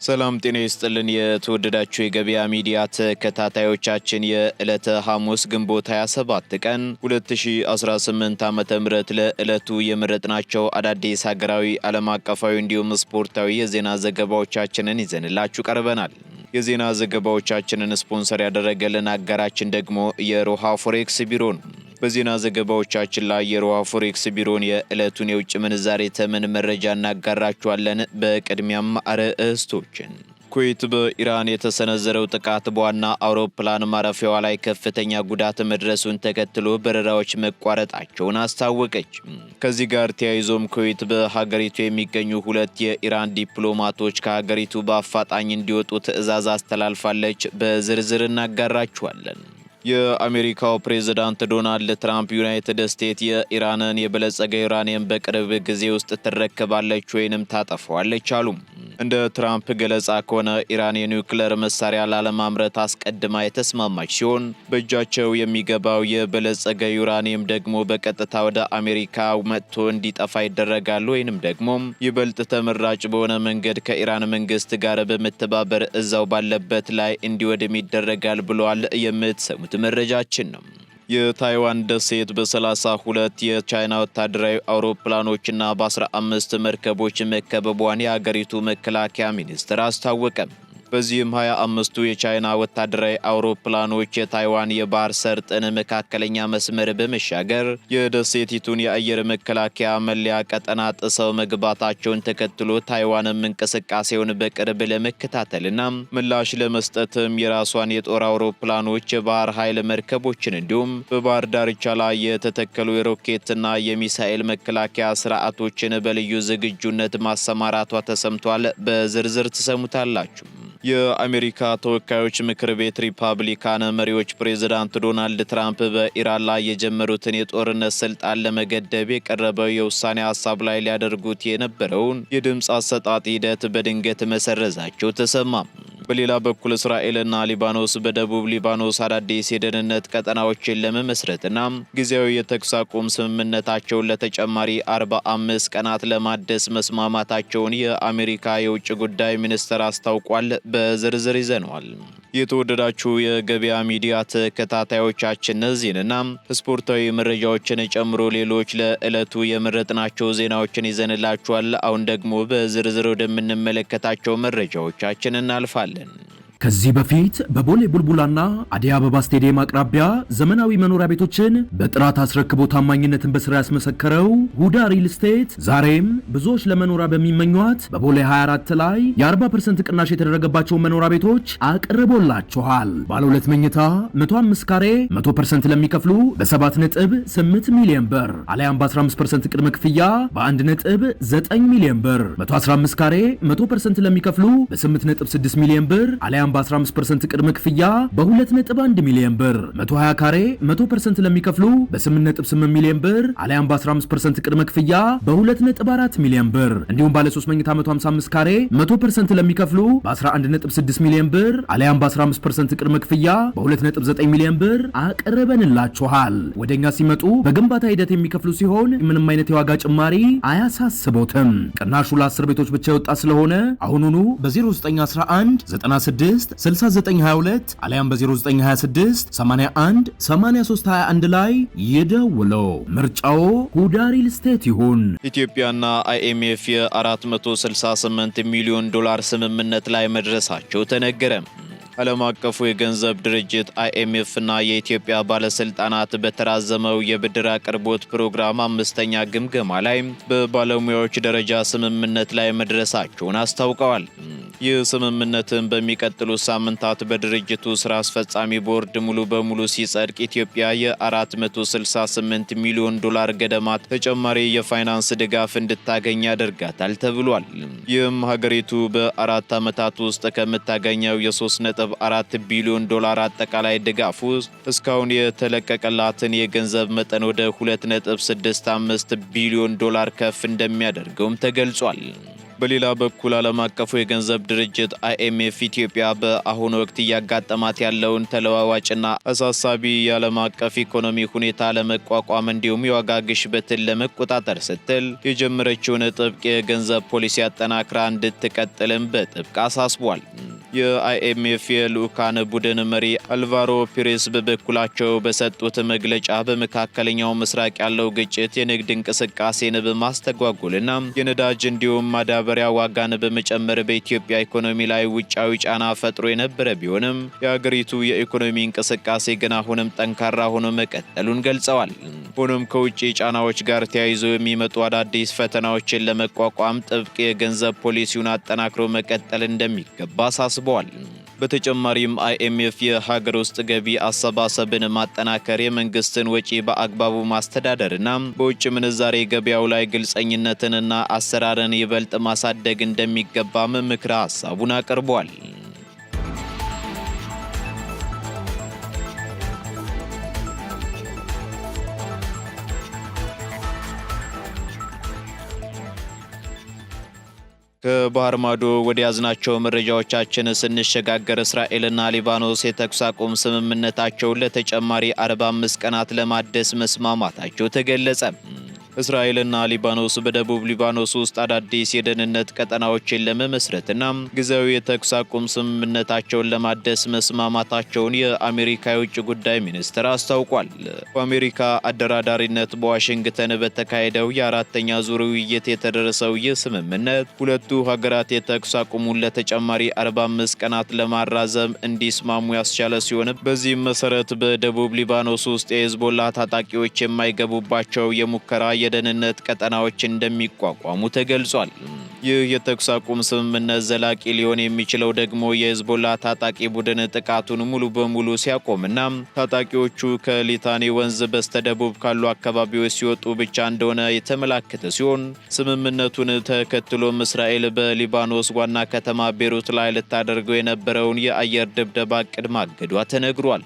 ሰላም ጤና ይስጥልን የተወደዳችሁ የገበያ ሚዲያ ተከታታዮቻችን የዕለተ ሐሙስ ግንቦት 27 ቀን 2018 ዓ.ም ለዕለቱ የመረጥናቸው አዳዲስ ሀገራዊ ዓለም አቀፋዊ እንዲሁም ስፖርታዊ የዜና ዘገባዎቻችንን ይዘንላችሁ ቀርበናል። የዜና ዘገባዎቻችንን ስፖንሰር ያደረገልን አጋራችን ደግሞ የሮሃ ፎሬክስ ቢሮ ነው። በዜና ዘገባዎቻችን ላይ የሮሃ ፎሬክስ ቢሮን የዕለቱን የውጭ ምንዛሬ ተመን መረጃ እናጋራችኋለን። በቅድሚያም አርዕስቶችን ኩዌት በኢራን የተሰነዘረው ጥቃት በዋና አውሮፕላን ማረፊያዋ ላይ ከፍተኛ ጉዳት መድረሱን ተከትሎ በረራዎች መቋረጣቸውን አስታወቀች። ከዚህ ጋር ተያይዞም ኩዌት በሀገሪቱ የሚገኙ ሁለት የኢራን ዲፕሎማቶች ከሀገሪቱ በአፋጣኝ እንዲወጡ ትዕዛዝ አስተላልፋለች። በዝርዝር እናጋራችኋለን። የአሜሪካው ፕሬዝዳንት ዶናልድ ትራምፕ ዩናይትድ ስቴትስ የኢራንን የበለጸገ ዩራኒየም በቅርብ ጊዜ ውስጥ ትረከባለች ወይንም ታጠፋዋለች አሉ። እንደ ትራምፕ ገለጻ ከሆነ ኢራን የኒውክሌር መሳሪያ ላለማምረት አስቀድማ የተስማማች ሲሆን በእጃቸው የሚገባው የበለጸገ ዩራኒየም ደግሞ በቀጥታ ወደ አሜሪካ መጥቶ እንዲጠፋ ይደረጋል ወይንም ደግሞ ይበልጥ ተመራጭ በሆነ መንገድ ከኢራን መንግስት ጋር በመተባበር እዛው ባለበት ላይ እንዲወድም ይደረጋል ብለዋል። የምትሰሙት መረጃችን ነው። የታይዋን ደሴት በ32 የቻይና ወታደራዊ አውሮፕላኖችና በ15 መርከቦች መከበቧን የሀገሪቱ መከላከያ ሚኒስቴር አስታወቀ። በዚህም 25ቱ የቻይና ወታደራዊ አውሮፕላኖች የታይዋን የባህር ሰርጥን መካከለኛ መስመር በመሻገር የደሴቲቱን የአየር መከላከያ መለያ ቀጠና ጥሰው መግባታቸውን ተከትሎ ታይዋንም እንቅስቃሴውን በቅርብ ለመከታተልና ምላሽ ለመስጠትም የራሷን የጦር አውሮፕላኖች፣ የባህር ኃይል መርከቦችን እንዲሁም በባህር ዳርቻ ላይ የተተከሉ የሮኬትና የሚሳኤል መከላከያ ስርዓቶችን በልዩ ዝግጁነት ማሰማራቷ ተሰምቷል። በዝርዝር ትሰሙታላችሁ። የአሜሪካ ተወካዮች ምክር ቤት ሪፐብሊካን መሪዎች ፕሬዝዳንት ዶናልድ ትራምፕ በኢራን ላይ የጀመሩትን የጦርነት ስልጣን ለመገደብ የቀረበው የውሳኔ ሀሳብ ላይ ሊያደርጉት የነበረውን የድምፅ አሰጣጥ ሂደት በድንገት መሰረዛቸው ተሰማ። በሌላ በኩል እስራኤልና ሊባኖስ በደቡብ ሊባኖስ አዳዲስ የደህንነት ቀጠናዎችን ለመመስረትና ጊዜያዊ የተኩስ አቁም ስምምነታቸውን ለተጨማሪ 45 ቀናት ለማደስ መስማማታቸውን የአሜሪካ የውጭ ጉዳይ ሚኒስቴር አስታውቋል። በዝርዝር ይዘነዋል። የተወደዳችሁ የገበያ ሚዲያ ተከታታዮቻችን እነዚህንና ስፖርታዊ መረጃዎችን ጨምሮ ሌሎች ለዕለቱ የመረጥናቸው ዜናዎችን ይዘንላችኋል። አሁን ደግሞ በዝርዝር ወደምንመለከታቸው መረጃዎቻችን እናልፋለን። ከዚህ በፊት በቦሌ ቡልቡላና አዲስ አበባ ስቴዲየም አቅራቢያ ዘመናዊ መኖሪያ ቤቶችን በጥራት አስረክቦ ታማኝነትን በስራ ያስመሰከረው ሁዳ ሪል ስቴት ዛሬም ብዙዎች ለመኖሪያ በሚመኟት በቦሌ 24 ላይ የ40% ቅናሽ የተደረገባቸው መኖሪያ ቤቶች አቅርቦላችኋል። ባለ 2 መኝታ 105 ካሬ 100% ለሚከፍሉ በ7.8 ሚሊዮን ብር አሊያም በ15% ቅድመ ክፍያ በ1.9 ሚሊዮን ብር፣ 115 ካሬ 100% ለሚከፍሉ በ8.6 ሚሊዮን ብር አሊያም በ15% ቅድመ ክፍያ በ2.1 ሚሊዮን ብር፣ 120 ካሬ 100% ለሚከፍሉ በ8.8 ሚሊዮን ብር አሊያም በ15% ቅድመ ክፍያ በ2.4 ሚሊዮን ብር፣ እንዲሁም ባለ 3 መኝታ 155 ካሬ 100% ለሚከፍሉ በ11.6 ሚሊዮን ብር አሊያም በ15% ቅድመ ክፍያ በ2.9 ሚሊዮን ብር አቅርበንላችኋል። ወደኛ ሲመጡ በግንባታ ሂደት የሚከፍሉ ሲሆን ምንም አይነት የዋጋ ጭማሪ አያሳስቦትም። ቅናሹ ለ10 ቤቶች ብቻ የወጣ ስለሆነ አሁኑኑ በ0911 96 6922 አሊያም በ0926 81 8321 ላይ ይደውለው። ምርጫው ሁዳ ሪል ስቴት ይሁን። ኢትዮጵያና አይኤምኤፍ የ468 ሚሊዮን ዶላር ስምምነት ላይ መድረሳቸው ተነገረ። ዓለም አቀፉ የገንዘብ ድርጅት አይኤምኤፍ እና የኢትዮጵያ ባለስልጣናት በተራዘመው የብድር አቅርቦት ፕሮግራም 5ኛ ግምገማ ላይ በባለሙያዎች ደረጃ ስምምነት ላይ መድረሳቸውን አስታውቀዋል። ይህ ስምምነትን በሚቀጥሉት ሳምንታት በድርጅቱ ስራ አስፈጻሚ ቦርድ ሙሉ በሙሉ ሲጸድቅ ኢትዮጵያ የ468 ሚሊዮን ዶላር ገደማ ተጨማሪ የፋይናንስ ድጋፍ እንድታገኝ ያደርጋታል ተብሏል። ይህም ሀገሪቱ በ4 ዓመታት ውስጥ ከምታገኘው የ3.4 ቢሊዮን ዶላር አጠቃላይ ድጋፍ ውስጥ እስካሁን የተለቀቀላትን የገንዘብ መጠን ወደ 2.65 ቢሊዮን ዶላር ከፍ እንደሚያደርገውም ተገልጿል። በሌላ በኩል ዓለም አቀፉ የገንዘብ ድርጅት IMF ኢትዮጵያ በአሁኑ ወቅት እያጋጠማት ያለውን ተለዋዋጭና አሳሳቢ የዓለም አቀፍ ኢኮኖሚ ሁኔታ ለመቋቋም እንዲሁም የዋጋ ግሽበትን ለመቆጣጠር ስትል የጀመረችውን ጥብቅ የገንዘብ ፖሊሲ አጠናክራ እንድትቀጥልም በጥብቅ አሳስቧል። የIMF የልዑካን ቡድን መሪ አልቫሮ ፒሬስ በበኩላቸው በሰጡት መግለጫ በመካከለኛው ምስራቅ ያለው ግጭት የንግድ እንቅስቃሴን በማስተጓጎልና የነዳጅ እንዲሁም ማዳበሪያ ዋጋን በመጨመር በኢትዮጵያ ኢኮኖሚ ላይ ውጫዊ ጫና ፈጥሮ የነበረ ቢሆንም የሀገሪቱ የኢኮኖሚ እንቅስቃሴ ግን አሁንም ጠንካራ ሆኖ መቀጠሉን ገልጸዋል። ሆኖም ከውጭ ጫናዎች ጋር ተያይዞ የሚመጡ አዳዲስ ፈተናዎችን ለመቋቋም ጥብቅ የገንዘብ ፖሊሲውን አጠናክሮ መቀጠል እንደሚገባ አሳስበዋል። በተጨማሪም IMF የሀገር ውስጥ ገቢ አሰባሰብን ማጠናከር፣ የመንግስትን ወጪ በአግባቡ ማስተዳደርና በውጭ ምንዛሬ ገበያው ላይ ግልጸኝነትንና አሰራርን ይበልጥ ማሳደግ እንደሚገባም ምክረ ሐሳቡን አቅርቧል። ከባህር ማዶ ወደ ያዝናቸው መረጃዎቻችን ስንሸጋገር እስራኤልና ሊባኖስ የተኩስ አቁም ስምምነታቸውን ለተጨማሪ 45 ቀናት ለማደስ መስማማታቸው ተገለጸ። እስራኤልና ሊባኖስ በደቡብ ሊባኖስ ውስጥ አዳዲስ የደህንነት ቀጠናዎችን ለመመስረትና ጊዜያዊ የተኩስ አቁም ስምምነታቸውን ለማደስ መስማማታቸውን የአሜሪካ የውጭ ጉዳይ ሚኒስትር አስታውቋል። በአሜሪካ አደራዳሪነት በዋሽንግተን በተካሄደው የአራተኛ ዙር ውይይት የተደረሰው ይህ ስምምነት ሁለቱ ሀገራት የተኩስ አቁሙን ለተጨማሪ 45 ቀናት ለማራዘም እንዲስማሙ ያስቻለ ሲሆን በዚህም መሰረት በደቡብ ሊባኖስ ውስጥ የሂዝቦላ ታጣቂዎች የማይገቡባቸው የሙከራ የደህንነት ቀጠናዎች እንደሚቋቋሙ ተገልጿል። ይህ የተኩስ አቁም ስምምነት ዘላቂ ሊሆን የሚችለው ደግሞ የሂዝቦላ ታጣቂ ቡድን ጥቃቱን ሙሉ በሙሉ ሲያቆምና ታጣቂዎቹ ከሊታኒ ወንዝ በስተደቡብ ካሉ አካባቢዎች ሲወጡ ብቻ እንደሆነ የተመላከተ ሲሆን ስምምነቱን ተከትሎም እስራኤል በሊባኖስ ዋና ከተማ ቤሩት ላይ ልታደርገው የነበረውን የአየር ድብደባ ዕቅድ ማገዷ ተነግሯል።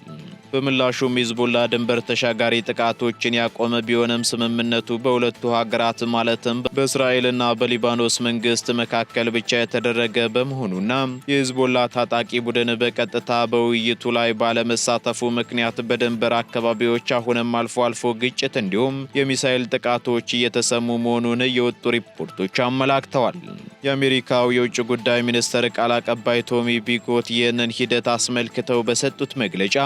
በምላሹም ሂዝቦላ ድንበር ተሻጋሪ ጥቃቶችን ያቆመ ቢሆንም ስምምነቱ በሁለቱ ሀገራት ማለትም በእስራኤልና በሊባኖስ መንግስት መካከል ብቻ የተደረገ በመሆኑና የሂዝቦላ ታጣቂ ቡድን በቀጥታ በውይይቱ ላይ ባለመሳተፉ ምክንያት በድንበር አካባቢዎች አሁንም አልፎ አልፎ ግጭት እንዲሁም የሚሳኤል ጥቃቶች እየተሰሙ መሆኑን የወጡ ሪፖርቶች አመላክተዋል። የአሜሪካው የውጭ ጉዳይ ሚኒስትር ቃል አቀባይ ቶሚ ፒኮት ይህንን ሂደት አስመልክተው በሰጡት መግለጫ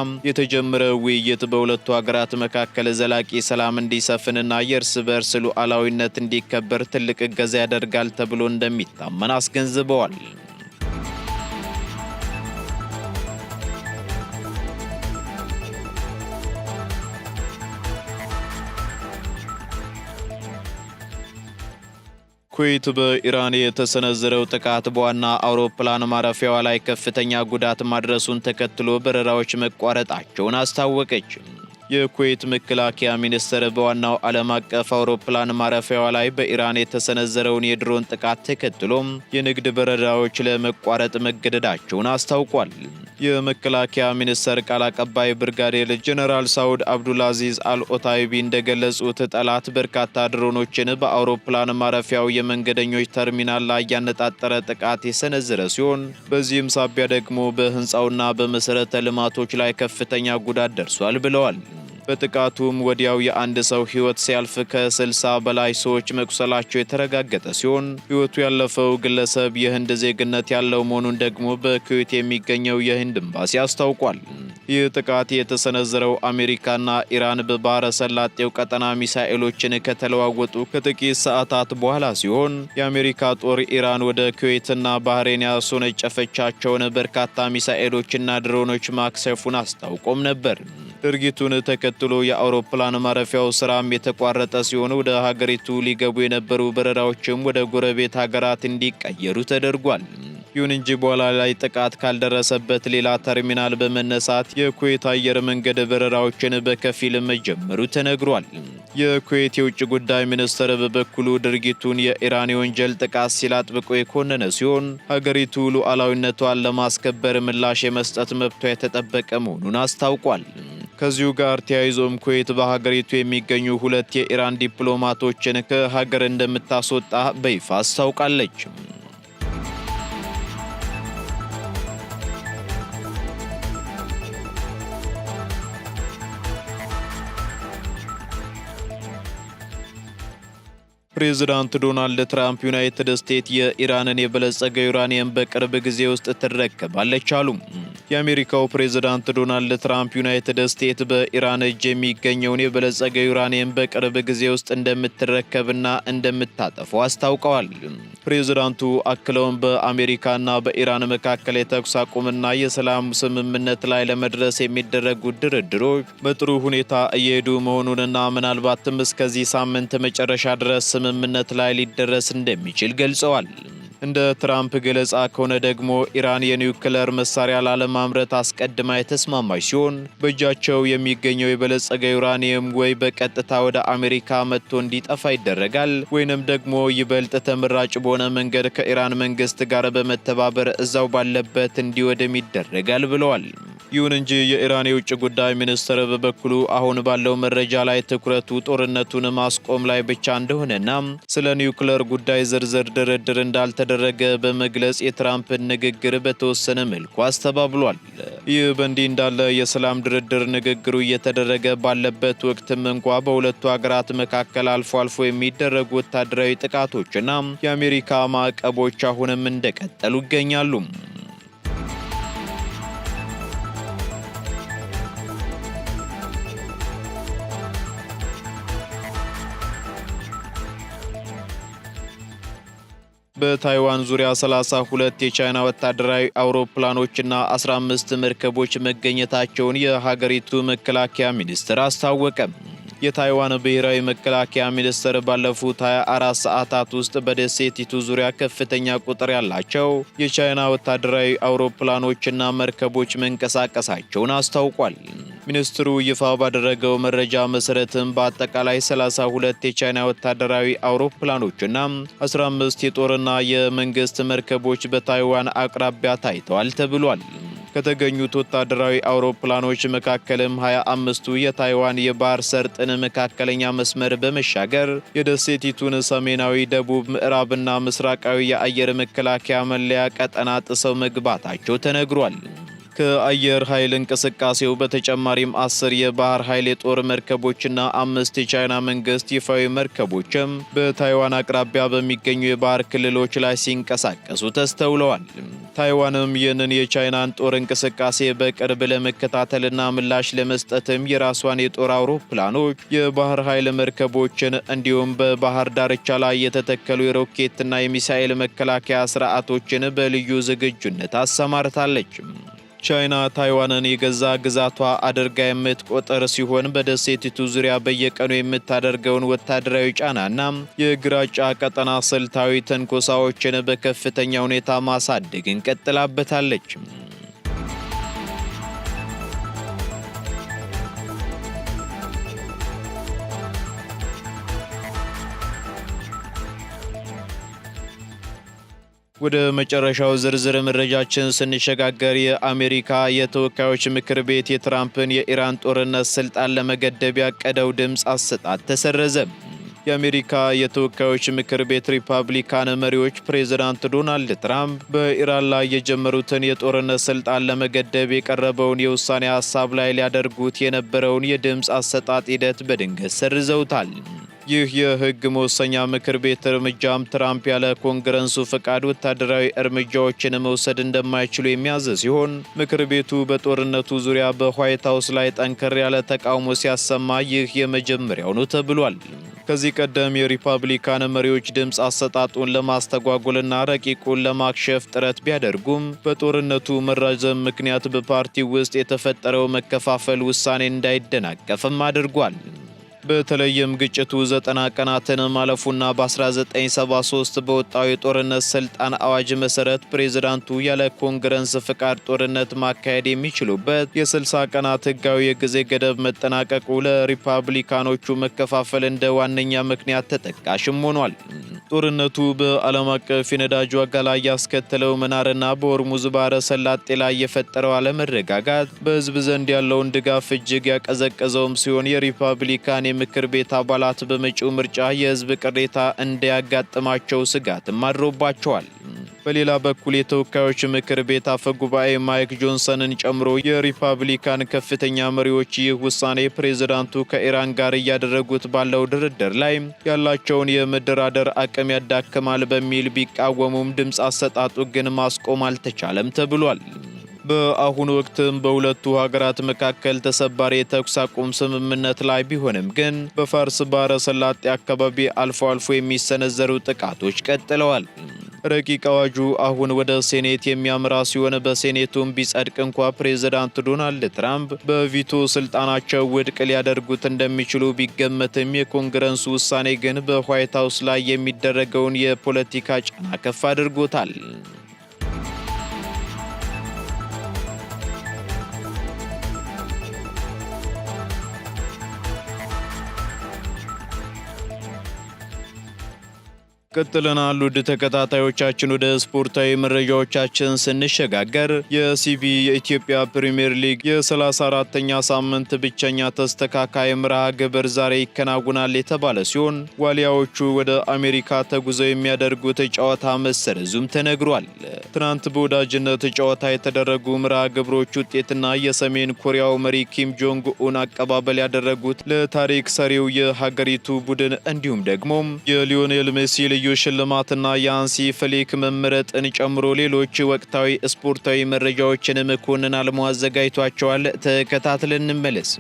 የተጀመረው ውይይት በሁለቱ ሀገራት መካከል ዘላቂ ሰላም እንዲሰፍንና የእርስ በርስ ሉዓላዊነት እንዲከበር ትልቅ እገዛ ያደርጋል ተብሎ እንደሚታመን አስገንዝበዋል። ኩዌት በኢራን የተሰነዘረው ጥቃት በዋና አውሮፕላን ማረፊያዋ ላይ ከፍተኛ ጉዳት ማድረሱን ተከትሎ በረራዎች መቋረጣቸውን አስታወቀች። የኩዌት መከላከያ ሚኒስቴር በዋናው ዓለም አቀፍ አውሮፕላን ማረፊያዋ ላይ በኢራን የተሰነዘረውን የድሮን ጥቃት ተከትሎም የንግድ በረራዎች ለመቋረጥ መገደዳቸውን አስታውቋል። የመከላከያ ሚኒስቴር ቃል አቀባይ ብርጋዴር ጀነራል ሳውድ አብዱልአዚዝ አልኦታይቢ እንደገለጹት ጠላት በርካታ ድሮኖችን በአውሮፕላን ማረፊያው የመንገደኞች ተርሚናል ላይ ያነጣጠረ ጥቃት የሰነዘረ ሲሆን በዚህም ሳቢያ ደግሞ በህንፃውና በመሰረተ ልማቶች ላይ ከፍተኛ ጉዳት ደርሷል ብለዋል። በጥቃቱም ወዲያው የአንድ ሰው ህይወት ሲያልፍ ከ60 በላይ ሰዎች መቁሰላቸው የተረጋገጠ ሲሆን ህይወቱ ያለፈው ግለሰብ የህንድ ዜግነት ያለው መሆኑን ደግሞ በኩዌት የሚገኘው የህንድ ኤምባሲ አስታውቋል። ይህ ጥቃት የተሰነዘረው አሜሪካና ኢራን በባህረ ሰላጤው ቀጠና ሚሳኤሎችን ከተለዋወጡ ከጥቂት ሰዓታት በኋላ ሲሆን የአሜሪካ ጦር ኢራን ወደ ኩዌትና ባህሬን ያስወነጨፈቻቸውን በርካታ ሚሳኤሎችና ድሮኖች ማክሸፉን አስታውቆም ነበር። ድርጊቱን ተከትሎ የአውሮፕላን ማረፊያው ስራም የተቋረጠ ሲሆን ወደ ሀገሪቱ ሊገቡ የነበሩ በረራዎችም ወደ ጎረቤት ሀገራት እንዲቀየሩ ተደርጓል። ይሁን እንጂ በኋላ ላይ ጥቃት ካልደረሰበት ሌላ ተርሚናል በመነሳት የኩዌት አየር መንገድ በረራዎችን በከፊል መጀመሩ ተነግሯል። የኩዌት የውጭ ጉዳይ ሚኒስትር በበኩሉ ድርጊቱን የኢራን የወንጀል ጥቃት ሲል አጥብቆ የኮነነ ሲሆን ሀገሪቱ ሉዓላዊነቷን ለማስከበር ምላሽ የመስጠት መብቷ የተጠበቀ መሆኑን አስታውቋል። ከዚሁ ጋር ተያይዞም ኩዌት በሀገሪቱ የሚገኙ 2 የኢራን ዲፕሎማቶችን ከሀገር እንደምታስወጣ በይፋ አስታውቃለች። ፕሬዝዳንት ዶናልድ ትራምፕ ዩናይትድ ስቴትስ የኢራንን የበለጸገ ዩራኒየም በቅርብ ጊዜ ውስጥ ትረከባለች አሉ። የአሜሪካው ፕሬዝዳንት ዶናልድ ትራምፕ ዩናይትድ ስቴትስ በኢራን እጅ የሚገኘውን የበለጸገ ዩራኒየም በቅርብ ጊዜ ውስጥ እንደምትረከብና እንደምታጠፈው አስታውቀዋል። ፕሬዝዳንቱ አክለውም በአሜሪካና በኢራን መካከል የተኩስ አቁምና የሰላም ስምምነት ላይ ለመድረስ የሚደረጉ ድርድሮች በጥሩ ሁኔታ እየሄዱ መሆኑንና ምናልባትም እስከዚህ ሳምንት መጨረሻ ድረስ ስምምነት ላይ ሊደረስ እንደሚችል ገልጸዋል። እንደ ትራምፕ ገለጻ ከሆነ ደግሞ ኢራን የኒውክሌር መሳሪያ ላለማምረት አስቀድማ የተስማማች ሲሆን በእጃቸው የሚገኘው የበለጸገ ዩራኒየም ወይ በቀጥታ ወደ አሜሪካ መጥቶ እንዲጠፋ ይደረጋል ወይንም ደግሞ ይበልጥ ተመራጭ በሆነ መንገድ ከኢራን መንግስት ጋር በመተባበር እዛው ባለበት እንዲወድም ይደረጋል ብለዋል። ይሁን እንጂ የኢራን የውጭ ጉዳይ ሚኒስትር በበኩሉ አሁን ባለው መረጃ ላይ ትኩረቱ ጦርነቱን ማስቆም ላይ ብቻ እንደሆነና ስለ ኒውክሌር ጉዳይ ዝርዝር ድርድር እንዳልተደረገ በመግለጽ የትራምፕን ንግግር በተወሰነ መልኩ አስተባብሏል። ይህ በእንዲህ እንዳለ የሰላም ድርድር ንግግሩ እየተደረገ ባለበት ወቅትም እንኳ በሁለቱ ሀገራት መካከል አልፎ አልፎ የሚደረጉ ወታደራዊ ጥቃቶችና የአሜሪካ ማዕቀቦች አሁንም እንደቀጠሉ ይገኛሉ። በታይዋን ዙሪያ 32 የቻይና ወታደራዊ አውሮፕላኖችና 15 መርከቦች መገኘታቸውን የሀገሪቱ መከላከያ ሚኒስቴር አስታወቀ። የታይዋን ብሔራዊ መከላከያ ሚኒስቴር ባለፉት 24 ሰዓታት ውስጥ በደሴቲቱ ዙሪያ ከፍተኛ ቁጥር ያላቸው የቻይና ወታደራዊ አውሮፕላኖችና መርከቦች መንቀሳቀሳቸውን አስታውቋል። ሚኒስትሩ ይፋ ባደረገው መረጃ መሰረትም በአጠቃላይ 32 የቻይና ወታደራዊ አውሮፕላኖችና 15 የጦርና የመንግስት መርከቦች በታይዋን አቅራቢያ ታይተዋል ተብሏል። ከተገኙት ወታደራዊ አውሮፕላኖች መካከልም 25ቱ የታይዋን የባህር ሰርጥን መካከለኛ መስመር በመሻገር የደሴቲቱን ሰሜናዊ፣ ደቡብ፣ ምዕራብና ምስራቃዊ የአየር መከላከያ መለያ ቀጠና ጥሰው መግባታቸው ተነግሯል። ከአየር ኃይል እንቅስቃሴው በተጨማሪም 10 የባህር ኃይል የጦር መርከቦችና 5 የቻይና መንግስት ይፋዊ መርከቦችም በታይዋን አቅራቢያ በሚገኙ የባህር ክልሎች ላይ ሲንቀሳቀሱ ተስተውለዋል። ታይዋንም ይህንን የቻይናን ጦር እንቅስቃሴ በቅርብ ለመከታተልና ምላሽ ለመስጠትም የራሷን የጦር አውሮፕላኖች፣ የባህር ኃይል መርከቦችን እንዲሁም በባህር ዳርቻ ላይ የተተከሉ የሮኬትና የሚሳኤል መከላከያ ስርዓቶችን በልዩ ዝግጁነት አሰማርታለች። ቻይና ታይዋንን የገዛ ግዛቷ አድርጋ የምትቆጠር ሲሆን በደሴቲቱ ዙሪያ በየቀኑ የምታደርገውን ወታደራዊ ጫናና የግራጫ ቀጠና ስልታዊ ትንኮሳዎችን በከፍተኛ ሁኔታ ማሳደግን ቀጥላበታለች። ወደ መጨረሻው ዝርዝር መረጃችን ስንሸጋገር የአሜሪካ የተወካዮች ምክር ቤት የትራምፕን የኢራን ጦርነት ስልጣን ለመገደብ ያቀደው ድምፅ አሰጣጥ ተሰረዘ። የአሜሪካ የተወካዮች ምክር ቤት ሪፐብሊካን መሪዎች ፕሬዝዳንት ዶናልድ ትራምፕ በኢራን ላይ የጀመሩትን የጦርነት ስልጣን ለመገደብ የቀረበውን የውሳኔ ሀሳብ ላይ ሊያደርጉት የነበረውን የድምፅ አሰጣጥ ሂደት በድንገት ሰርዘውታል። ይህ የሕግ መወሰኛ ምክር ቤት እርምጃም ትራምፕ ያለ ኮንግረሱ ፈቃድ ወታደራዊ እርምጃዎችን መውሰድ እንደማይችሉ የሚያዝ ሲሆን ምክር ቤቱ በጦርነቱ ዙሪያ በዋይት ሃውስ ላይ ጠንከር ያለ ተቃውሞ ሲያሰማ ይህ የመጀመሪያው ነው ተብሏል። ከዚህ ቀደም የሪፐብሊካን መሪዎች ድምፅ አሰጣጡን ለማስተጓጎልና ረቂቁን ለማክሸፍ ጥረት ቢያደርጉም በጦርነቱ መራዘም ምክንያት በፓርቲው ውስጥ የተፈጠረው መከፋፈል ውሳኔ እንዳይደናቀፍም አድርጓል። በተለይም ግጭቱ 90 ቀናትን ማለፉና በ1973 በወጣው የጦርነት ስልጣን አዋጅ መሰረት ፕሬዝዳንቱ ያለ ኮንግረስ ፍቃድ ጦርነት ማካሄድ የሚችሉበት የ60 ቀናት ህጋዊ የጊዜ ገደብ መጠናቀቁ ለሪፐብሊካኖቹ መከፋፈል እንደ ዋነኛ ምክንያት ተጠቃሽም ሆኗል። ጦርነቱ በዓለም አቀፍ የነዳጅ ዋጋ ላይ ያስከተለው መናርና በሆርሙዝ ባህረ ሰላጤ ላይ የፈጠረው አለመረጋጋት በህዝብ ዘንድ ያለውን ድጋፍ እጅግ ያቀዘቀዘውም ሲሆን የሪፐብሊካን ምክር ቤት አባላት በመጪው ምርጫ የህዝብ ቅሬታ እንዳያጋጥማቸው ስጋትም አድሮባቸዋል። በሌላ በኩል የተወካዮች ምክር ቤት አፈ ጉባኤ ማይክ ጆንሰንን ጨምሮ የሪፐብሊካን ከፍተኛ መሪዎች ይህ ውሳኔ ፕሬዝዳንቱ ከኢራን ጋር እያደረጉት ባለው ድርድር ላይ ያላቸውን የመደራደር አቅም ያዳክማል በሚል ቢቃወሙም ድምፅ አሰጣጡ ግን ማስቆም አልተቻለም ተብሏል። በአሁኑ ወቅትም በሁለቱ ሀገራት መካከል ተሰባሪ የተኩስ አቁም ስምምነት ላይ ቢሆንም ግን በፋርስ ባህረ ሰላጤ አካባቢ አልፎ አልፎ የሚሰነዘሩ ጥቃቶች ቀጥለዋል። ረቂቅ አዋጁ አሁን ወደ ሴኔት የሚያመራ ሲሆን በሴኔቱም ቢጸድቅ እንኳ ፕሬዝዳንት ዶናልድ ትራምፕ በቪቶ ስልጣናቸው ውድቅ ሊያደርጉት እንደሚችሉ ቢገመትም የኮንግረሱ ውሳኔ ግን በዋይት ሃውስ ላይ የሚደረገውን የፖለቲካ ጫና ከፍ አድርጎታል። ቀጥለናል። ውድ ተከታታዮቻችን ወደ ስፖርታዊ መረጃዎቻችን ስንሸጋገር የሲቢ የኢትዮጵያ ፕሪሚየር ሊግ የ34ኛ ሳምንት ብቸኛ ተስተካካይ መርሃ ግብር ዛሬ ይከናወናል የተባለ ሲሆን ዋሊያዎቹ ወደ አሜሪካ ተጉዘው የሚያደርጉት ጨዋታ መሰረዙም ተነግሯል። ትናንት በወዳጅነት ጨዋታ የተደረጉ መርሃ ግብሮች ውጤትና የሰሜን ኮሪያው መሪ ኪም ጆንግ ኡን አቀባበል ያደረጉት ለታሪክ ሰሪው የሀገሪቱ ቡድን እንዲሁም ደግሞ የሊዮኔል ሜሲ ልዩ ሽልማትና የአንሲ ፍሊክ መመረጥን ጨምሮ ሌሎች ወቅታዊ ስፖርታዊ መረጃዎችንም ኮንን አልሞ አዘጋጅቷቸዋል። ተከታትለን እንመለስ።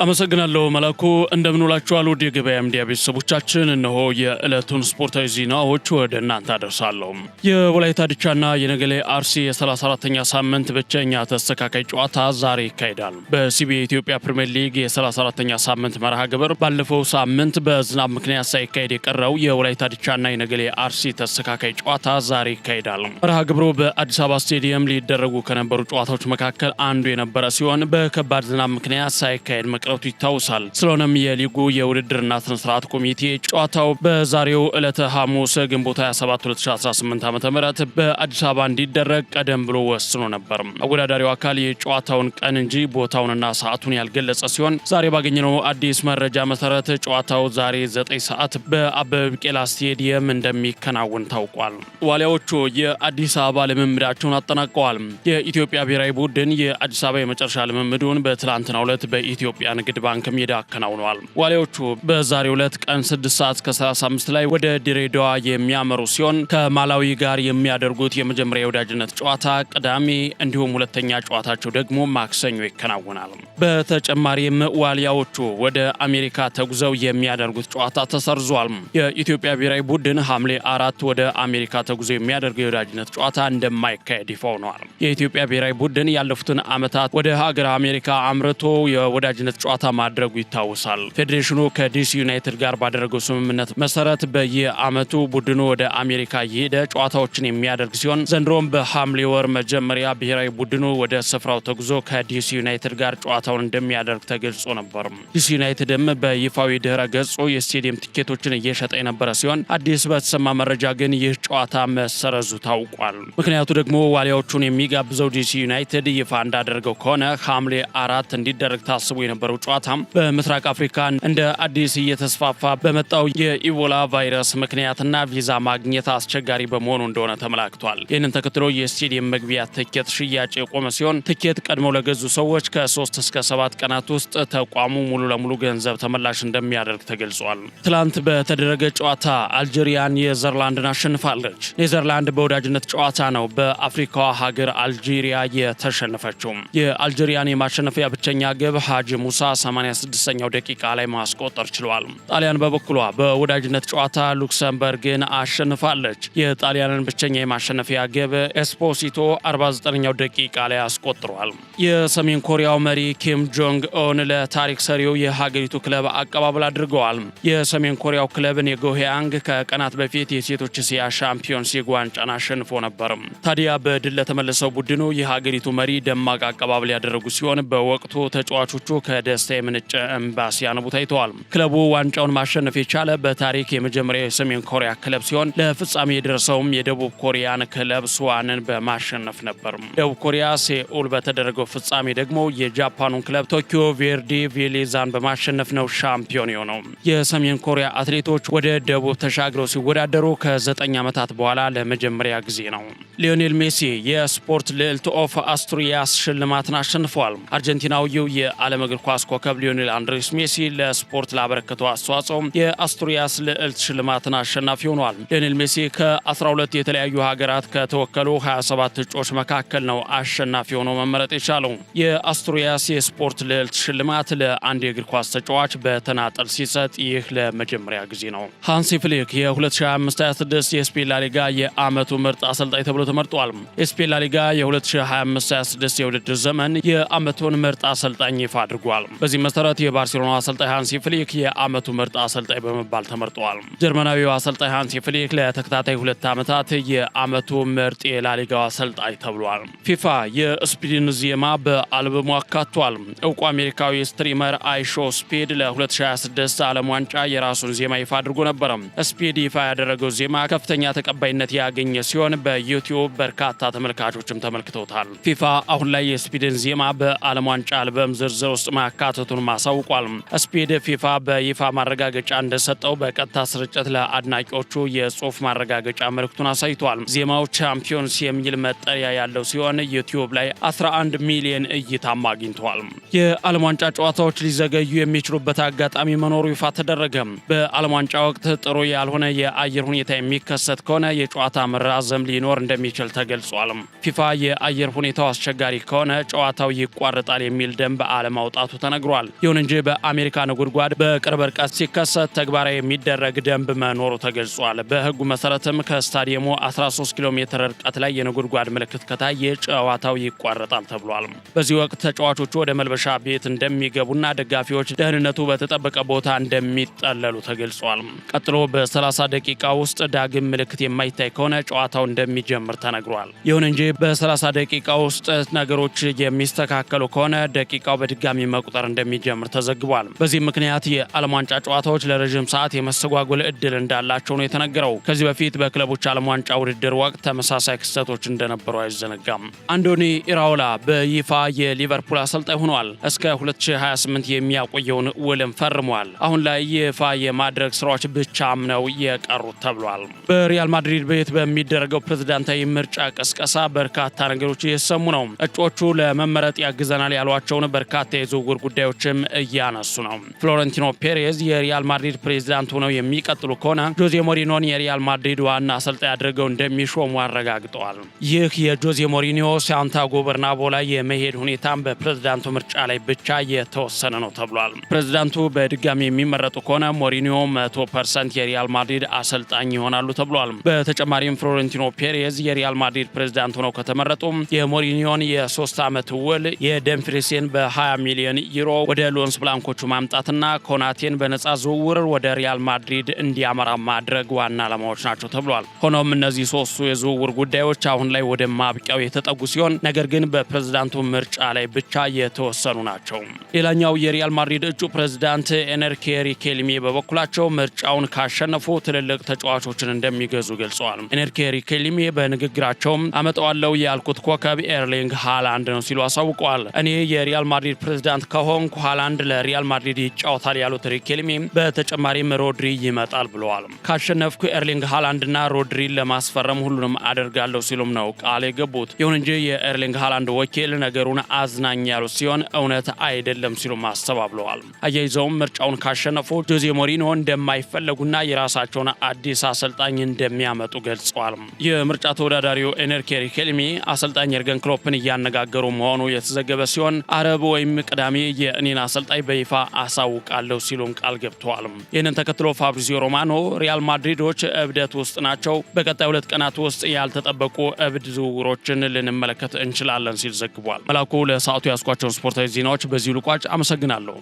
አመሰግናለሁ መላኩ። እንደምንውላችኋል ውድ የገበያ ሚዲያ ቤተሰቦቻችን፣ እነሆ የዕለቱን ስፖርታዊ ዜናዎች ወደ እናንተ አደርሳለሁ። የወላይታ ድቻና የነገሌ አርሲ የ34ኛ ሳምንት ብቸኛ ተስተካካይ ጨዋታ ዛሬ ይካሄዳል። በሲቢ የኢትዮጵያ ፕሪሚየር ሊግ የ34ኛ ሳምንት መርሃ ግብር ባለፈው ሳምንት በዝናብ ምክንያት ሳይካሄድ የቀረው የወላይታ ድቻና የነገሌ አርሲ ተስተካካይ ጨዋታ ዛሬ ይካሄዳል። መርሃ ግብሩ በአዲስ አበባ ስቴዲየም ሊደረጉ ከነበሩ ጨዋታዎች መካከል አንዱ የነበረ ሲሆን በከባድ ዝናብ ምክንያት ሳይካሄድ መቅረቱ ይታወሳል። ስለሆነም የሊጉ የውድድርና ስነ ስርዓት ኮሚቴ ጨዋታው በዛሬው ዕለተ ሐሙስ ግንቦት 27 2018 ዓ.ም በአዲስ አበባ እንዲደረግ ቀደም ብሎ ወስኖ ነበር። አወዳዳሪው አካል የጨዋታውን ቀን እንጂ ቦታውንና ሰዓቱን ያልገለጸ ሲሆን ዛሬ ባገኘነው አዲስ መረጃ መሰረት ጨዋታው ዛሬ 9 ሰዓት በአበበ ቢቂላ ስቴዲየም እንደሚከናወን ታውቋል። ዋሊያዎቹ የአዲስ አበባ ልምምዳቸውን አጠናቀዋል። የኢትዮጵያ ብሔራዊ ቡድን የአዲስ አበባ የመጨረሻ ልምምዱን በትላንትናው ዕለት በኢትዮጵያ ንግድ ባንክ ሜዳ አከናውነዋል። ዋሊያዎቹ በዛሬው ዕለት ቀን 6 ሰዓት ከ35 ላይ ወደ ድሬዳዋ የሚያመሩ ሲሆን ከማላዊ ጋር የሚያደርጉት የመጀመሪያ የወዳጅነት ጨዋታ ቅዳሜ እንዲሁም ሁለተኛ ጨዋታቸው ደግሞ ማክሰኞ ይከናወናል። በተጨማሪም ዋሊያዎቹ ወደ አሜሪካ ተጉዘው የሚያደርጉት ጨዋታ ተሰርዟል። የኢትዮጵያ ብሔራዊ ቡድን ሐምሌ 4 ወደ አሜሪካ ተጉዞ የሚያደርገው የወዳጅነት ጨዋታ እንደማይካሄድ ይፋ ሆኗል። የኢትዮጵያ ብሔራዊ ቡድን ያለፉትን ዓመታት ወደ ሀገር አሜሪካ አምርቶ የወዳጅነት ጨዋታ ማድረጉ ይታወሳል። ፌዴሬሽኑ ከዲሲ ዩናይትድ ጋር ባደረገው ስምምነት መሰረት በየዓመቱ ቡድኑ ወደ አሜሪካ እየሄደ ጨዋታዎችን የሚያደርግ ሲሆን ዘንድሮም በሐምሌ ወር መጀመሪያ ብሔራዊ ቡድኑ ወደ ስፍራው ተጉዞ ከዲሲ ዩናይትድ ጋር ጨዋታውን እንደሚያደርግ ተገልጾ ነበር። ዲሲ ዩናይትድም በይፋዊ ድህረ ገጹ የስቴዲየም ቲኬቶችን እየሸጠ የነበረ ሲሆን አዲስ በተሰማ መረጃ ግን ይህ ጨዋታ መሰረዙ ታውቋል። ምክንያቱ ደግሞ ዋሊያዎቹን የሚጋብዘው ዲሲ ዩናይትድ ይፋ እንዳደረገው ከሆነ ሐምሌ 4 እንዲደረግ ታስቦ የነበረው ጨዋታም በምስራቅ አፍሪካ እንደ አዲስ እየተስፋፋ በመጣው የኢቦላ ቫይረስ ምክንያትና ቪዛ ማግኘት አስቸጋሪ በመሆኑ እንደሆነ ተመላክቷል። ይህንን ተከትሎ የስቴዲየም መግቢያ ትኬት ሽያጭ የቆመ ሲሆን ትኬት ቀድመው ለገዙ ሰዎች ከ3 እስከ 7 ቀናት ውስጥ ተቋሙ ሙሉ ለሙሉ ገንዘብ ተመላሽ እንደሚያደርግ ተገልጿል። ትላንት በተደረገ ጨዋታ አልጄሪያ ኔዘርላንድን አሸንፋለች። ኔዘርላንድ በወዳጅነት ጨዋታ ነው በአፍሪካዋ ሀገር አልጄሪያ የተሸነፈችው። የአልጄሪያን የማሸነፊያ ብቸኛ ግብ ሀጂ ሙሳ 86ኛው ደቂቃ ላይ ማስቆጠር ችሏል። ጣሊያን በበኩሏ በወዳጅነት ጨዋታ ሉክሰምበርግን አሸንፋለች። የጣሊያንን ብቸኛ የማሸነፊያ ግብ ኤስፖሲቶ 49ኛው ደቂቃ ላይ አስቆጥሯል። የሰሜን ኮሪያው መሪ ኪም ጆንግ ኡን ለታሪክ ሰሪው የሀገሪቱ ክለብ አቀባበል አድርገዋል። የሰሜን ኮሪያው ክለብ ኔጎሄያንግ ከቀናት በፊት የሴቶች እስያ ሻምፒዮንስ ሊግ ዋንጫን አሸንፎ ነበር። ታዲያ በድል ለተመለሰው ቡድኑ የሀገሪቱ መሪ ደማቅ አቀባበል ያደረጉ ሲሆን በወቅቱ ተጫዋቾቹ ከደስታ የመነጨ እንባ ሲያነቡ ታይተዋል። ክለቡ ዋንጫውን ማሸነፍ የቻለ በታሪክ የመጀመሪያው የሰሜን ኮሪያ ክለብ ሲሆን ለፍጻሜ የደረሰውም የደቡብ ኮሪያን ክለብ ስዋንን በማሸነፍ ነበር። ደቡብ ኮሪያ ሴኡል በተደረገው ፍጻሜ ደግሞ የጃፓኑን ክለብ ቶኪዮ ቬርዲ ቬሌዛን በማሸነፍ ነው ሻምፒዮን የሆነው። የሰሜን ኮሪያ አትሌቶች ወደ ደቡብ ተሻግረው ሲወዳደሩ ከ9 ዓመታት በኋላ ለመጀመሪያ ጊዜ ነው። ሊዮኔል ሜሲ የስፖርት ልዕልት ኦፍ አስትሪያስ ሽልማትን አሸንፏል። አርጀንቲናዊው የዓለም እግር ኳስ ኮከብ ሊዮኔል አንድሬስ ሜሲ ለስፖርት ላበረከተው አስተዋጽኦ የአስትሪያስ ልዕልት ሽልማትን አሸናፊ ሆኗል። ሊዮኔል ሜሲ ከ12 የተለያዩ ሀገራት ከተወከሉ 27 እጩዎች መካከል ነው አሸናፊ ሆኖ መመረጥ የቻለው። የአስትሪያስ የስፖርት ልዕልት ሽልማት ለአንድ የእግር ኳስ ተጫዋች በተናጠል ሲሰጥ ይህ ለመጀመሪያ ጊዜ ነው። ሃንሲ ፍሊክ የ2025/26 የስፔን ላሊጋ የዓመቱ ምርጥ አሰልጣኝ ተብሎ ተመርጧል። የስፔን ላሊጋ የ2025/26 የውድድር ዘመን የዓመቱን ምርጥ አሰልጣኝ ይፋ አድርጓል። በዚህ መሰረት የባርሴሎና አሰልጣኝ ሃንሲ ፍሊክ የዓመቱ ምርጥ አሰልጣኝ በመባል ተመርጠዋል። ጀርመናዊው አሰልጣኝ ሃንሲ ፍሊክ ለተከታታይ 2 ዓመታት የዓመቱ ምርጥ የላሊጋው አሰልጣኝ ተብሏል። ፊፋ የስፒድን ዜማ በአልበሙ አካቷል። እውቁ አሜሪካዊ ስትሪመር አይሾ ስፒድ ለ2026 ዓለም ዋንጫ የራሱን ዜማ ይፋ አድርጎ ነበር። ስፒድ ይፋ ያደረገው ዜማ ከፍተኛ ተቀባይነት ያገኘ ሲሆን በዩቲዩብ በርካታ ተመልካቾችም ተመልክተውታል። ፊፋ አሁን ላይ የስፒድን ዜማ በዓለም ዋንጫ አልበም ዝርዝር ውስጥ ማካተቱን ማሳውቋል። ስፒድ ፊፋ በይፋ ማረጋገጫ እንደሰጠው በቀጥታ ስርጭት ለአድናቂዎቹ የጽሑፍ ማረጋገጫ መልእክቱን አሳይቷል። ዜማው ቻምፒዮንስ የሚል መጠሪያ ያለው ሲሆን ዩቲዩብ ላይ 11 ሚሊዮን እይታም አግኝቷል። የዓለም ዋንጫ ጨዋታዎች ሊዘገዩ የሚችሉበት አጋጣሚ መኖሩ ይፋ ተደረገ። በዓለም ዋንጫ ወቅት ጥሩ ያልሆነ የአየር ሁኔታ የሚከሰት ከሆነ የጨዋታ መራዘም ሊኖር እንደሚችል ተገልጿል። ፊፋ የአየር ሁኔታው አስቸጋሪ ከሆነ ጨዋታው ይቋረጣል የሚል ደንብ አለማውጣቱ ተነግሯል። ይሁን እንጂ በአሜሪካ ነጎድጓድ በቅርብ ርቀት ሲከሰት ተግባራዊ የሚደረግ ደንብ መኖሩ ተገልጿል። በሕጉ መሰረትም ከስታዲየሙ 13 ኪሎ ሜትር ርቀት ላይ የነጎድጓድ ምልክት ከታየ ጨዋታው ይቋረጣል ተብሏል። በዚህ ወቅት ተጫዋቾቹ ወደ መልበሻ ቤት እንደሚገቡና ደጋፊዎች ደህንነቱ በተጠበቀ ቦታ እንደሚጠለሉ ተገልጿል። ቀጥሎ በ30 ደቂቃ ውስጥ ዳግም ምልክት የማይታይ ከሆነ ጨዋታው እንደሚጀምር ተነግሯል። ይሁን እንጂ በ30 ደቂቃ ውስጥ ነገሮች የሚስተካከሉ ከሆነ ደቂቃው በድጋሚ መቁጠር እንደሚጀምር ተዘግቧል። በዚህ ምክንያት የዓለም ዋንጫ ጨዋታዎች ለረጅም ሰዓት የመስተጓጎል እድል እንዳላቸው ነው የተነገረው። ከዚህ በፊት በክለቦች ዓለም ዋንጫ ውድድር ወቅት ተመሳሳይ ክስተቶች እንደነበሩ አይዘነጋም። አንዶኒ ኢራኦላ በይፋ የሊቨርፑል አሰልጣኝ ሆኗል። እስከ 2028 የሚያቆየውን ውልም ፈርሟል። አሁን ላይ ይፋ የማድረግ ስራዎች ብቻም ነው የቀሩት ተብሏል። በሪያል ማድሪድ ቤት በሚደረገው ፕሬዝዳንታዊ ምርጫ ቀስቀሳ በርካታ ነገሮች እየሰሙ ነው። እጩዎቹ ለመመረጥ ያግዘናል ያሏቸውን በርካታ የዝውውር ጉዳዮችም እያነሱ ነው። ፍሎረንቲኖ ፔሬዝ የሪያል ማድሪድ ፕሬዝዳንት ሆነው የሚቀጥሉ ከሆነ ጆዜ ሞሪኖን የሪያል ማድሪድ ዋና አሰልጣኝ አድርገው እንደሚሾሙ አረጋግጠዋል። ይህ የጆዜ ሞሪኒዮ ሳንቲያጎ በርናቦ ላይ የመሄድ ሁኔታም በፕሬዝዳንቱ ምርጫ ላይ ብቻ የተወሰነ ነው ተብሏል። ፕሬዝዳንቱ በድጋሚ የሚመረጡ ከሆነ ሞሪኒዮ 100% የሪያል ማድሪድ አሰልጣኝ ይሆናሉ ተብሏል። በተጨማሪም ፍሎረንቲኖ ፔሬዝ የሪያል ማድሪድ ፕሬዝዳንት ሆነው ከተመረጡ የሞሪኒዮን የ3 ዓመት ውል የደምፍሪሴን በ20 ሚሊዮን ዩሮ ወደ ሎንስ ብላንኮቹ ማምጣትና ኮናቴን በነጻ ዝውውር ወደ ሪያል ማድሪድ እንዲያመራ ማድረግ ዋና ዓላማዎች ናቸው ተብሏል። ሆኖም እነዚህ ሶስቱ የዝውውር ጉዳዮች አሁን ላይ ወደ ማብቂያው የተጠጉ ሲሆን ነገር ግን በፕሬዝዳንቱ ምርጫ ላይ ብቻ የተወሰኑ ናቸው። ሌላኛው የሪያል ማድሪድ እጩ ፕሬዝዳንት ኤነሪኬ ሪኬልሚ በበኩላቸው ምርጫውን ካሸነፉ ትልልቅ ተጫዋቾችን እንደሚገዙ ገልጸዋል። ኤነሪኬ ሪኬልሚ በንግግራቸው አመጣዋለሁ ያልኩት ኮከብ ኤርሊንግ ሃላንድ ነው ሲሉ አሳውቀዋል። እኔ የሪያል ማድሪድ ፕሬዝዳንት ከሆንኩ ሃላንድ ለሪያል ማድሪድ ይጫወታል ያሉት ሪኬልሚ በተጨማሪም ሮድሪ ይመጣል ብለዋል። ካሸነፍኩ ኤርሊንግ ሃላንድና ሮድሪን ለማስፈረም ሁሉንም አደርጋለሁ ሲሉም ነው ቃል የገቡት። ይሁን እንጂ የኤርሊንግ ሃላንድ ወኪል ነገሩን አዝናኝ ያሉት ሲሆን እውነት አይደለም ሲሉም አስተባብለዋል። አያይዘውም ምርጫውን ካሸነፉ ጆዜ ሞሪኖ እንደማይፈለጉና የራሳቸውን አዲስ አሰልጣኝ እንደሚያመጡ ገልጸዋል። የምርጫ ተወዳዳሪው ኤነሪኬ ሪኬልሚ አሰልጣኝ የርገን ክሎፕን እያነጋገሩ መሆኑ የተዘገበ ሲሆን አረብ ወይም ቅዳሜ የእኔን አሰልጣኝ በይፋ አሳውቃለሁ ሲሉም ቃል ገብተዋል። ይህንን ተከትሎ ፋብሪዚዮ ሮማኖ ሪያል ማድሪዶች እብደት ውስጥ ናቸው፣ በቀጣይ 2 ቀናት ውስጥ ያልተጠበቁ እብድ ዝውውሮችን ልንመለከት እንችላለን ሲል ዘግቧል። መላኩ ለሰዓቱ ያስኳቸውን ስፖርታዊ ዜናዎች በዚሁ ልቋጭ። አመሰግናለሁ።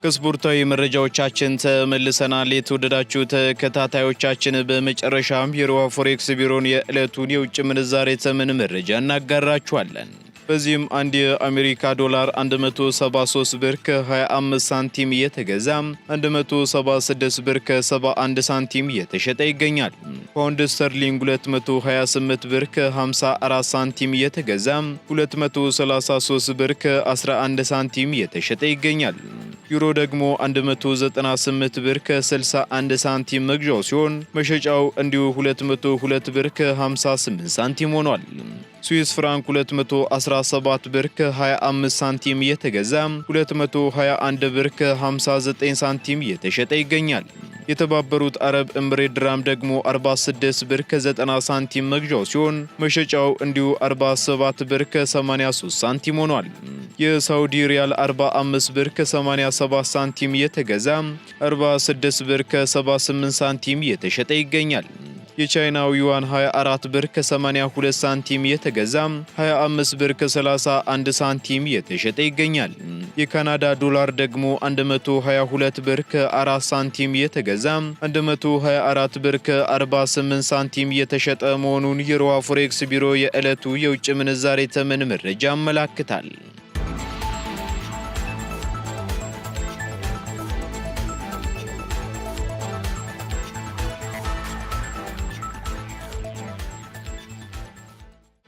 ከስፖርታዊ መረጃዎቻችን ተመልሰናል። የተወደዳችሁ ተከታታዮቻችን በመጨረሻም የሮሃ ፎሬክስ ቢሮን የዕለቱን የውጭ ምንዛሬ ተመን መረጃ እናጋራችኋለን። በዚህም አንድ የአሜሪካ ዶላር 173 ብር ከ25 ሳንቲም እየተገዛ 176 ብር ከ71 ሳንቲም እየተሸጠ ይገኛል። ፓውንድ ስተርሊንግ 228 ብር ከ54 ሳንቲም እየተገዛ 233 ብር ከ11 ሳንቲም እየተሸጠ ይገኛል። ዩሮ ደግሞ 198 ብር ከ61 ሳንቲም መግዣው ሲሆን መሸጫው እንዲሁ 202 ብር ከ58 ሳንቲም ሆኗል። ስዊስ ፍራንክ 217 ብር ከ25 ሳንቲም እየተገዛ 221 ብር ከ59 ሳንቲም እየተሸጠ ይገኛል። የተባበሩት አረብ ኤምሬት ድራም ደግሞ 46 ብር ከ90 ሳንቲም መግዣው ሲሆን መሸጫው እንዲሁ 47 ብር ከ83 ሳንቲም ሆኗል። የሳውዲ ሪያል 45 ብር ከ87 ሳንቲም እየተገዛ 46 ብር ከ78 ሳንቲም እየተሸጠ ይገኛል። የቻይናው ዩዋን 24 ብር ከ82 ሳንቲም እየተገዛ 25 ብር ከ31 ሳንቲም እየተሸጠ ይገኛል። የካናዳ ዶላር ደግሞ 122 ብር ከ4 ሳንቲም እየተገዛ 124 ብር ከ48 ሳንቲም እየተሸጠ መሆኑን የሮሃ ፎሬክስ ቢሮ የዕለቱ የውጭ ምንዛሬ ተመን መረጃ ያመለክታል።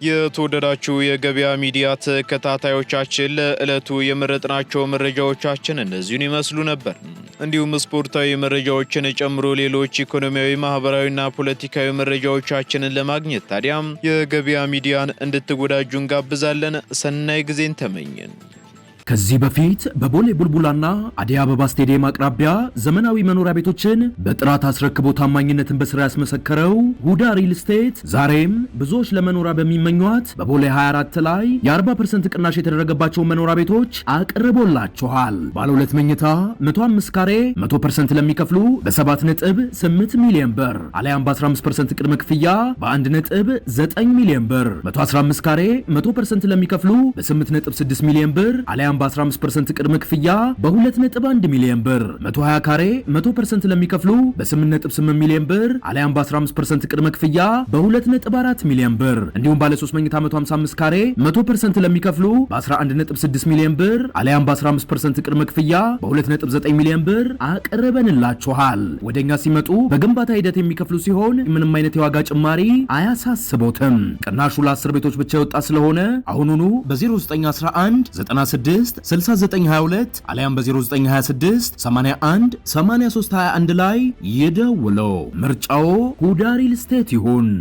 የተወደዳችሁ የገበያ ሚዲያ ተከታታዮቻችን ለዕለቱ የመረጥናቸው መረጃዎቻችን እነዚህን ይመስሉ ነበር። እንዲሁም ስፖርታዊ መረጃዎችን ጨምሮ ሌሎች ኢኮኖሚያዊ፣ ማህበራዊና ፖለቲካዊ መረጃዎቻችንን ለማግኘት ታዲያም የገበያ ሚዲያን እንድትወዳጁ እንጋብዛለን። ሰናይ ጊዜን ተመኘን። ከዚህ በፊት በቦሌ ቡልቡላና አዲስ አበባ ስቴዲየም አቅራቢያ ዘመናዊ መኖሪያ ቤቶችን በጥራት አስረክቦ ታማኝነትን በስራ ያስመሰከረው ሁዳ ሪል ስቴት ዛሬም ብዙዎች ለመኖሪያ በሚመኟት በቦሌ 24 ላይ የ40% ቅናሽ የተደረገባቸው መኖሪያ ቤቶች አቅርቦላችኋል። ባለ 2 መኝታ 105 ካሬ 100% ለሚከፍሉ በ7.8 ሚሊዮን ብር አሊያም በ15% ቅድመ ክፍያ በ1.9 ሚሊዮን ብር፣ 115 ካሬ 100% ለሚከፍሉ በ8.6 ሚሊዮን ብር አሊያም በ15% ቅድመ ክፍያ በ2.1 ሚሊዮን ብር፣ 120 ካሬ 100% ለሚከፍሉ በ8.8 ሚሊዮን ብር አሊያም በ15% ቅድመ ክፍያ በ2.4 ሚሊዮን ብር፣ እንዲሁም ባለ 3 መኝታ 155 ካሬ 100% ለሚከፍሉ በ11.6 ሚሊዮን ብር አሊያም በ15% ቅድመ ክፍያ በ2.9 ሚሊዮን ብር አቅርበንላችኋል። ወደኛ ሲመጡ በግንባታ ሂደት የሚከፍሉ ሲሆን ምንም አይነት የዋጋ ጭማሪ አያሳስቦትም። ቅናሹ ለ10 ቤቶች ብቻ የወጣ ስለሆነ አሁኑኑ በ0911 96 6922 አሊያም በ0926 81 8321 ላይ ይደውሉ። ምርጫው ሁዳ ሪል ስቴት ይሁን።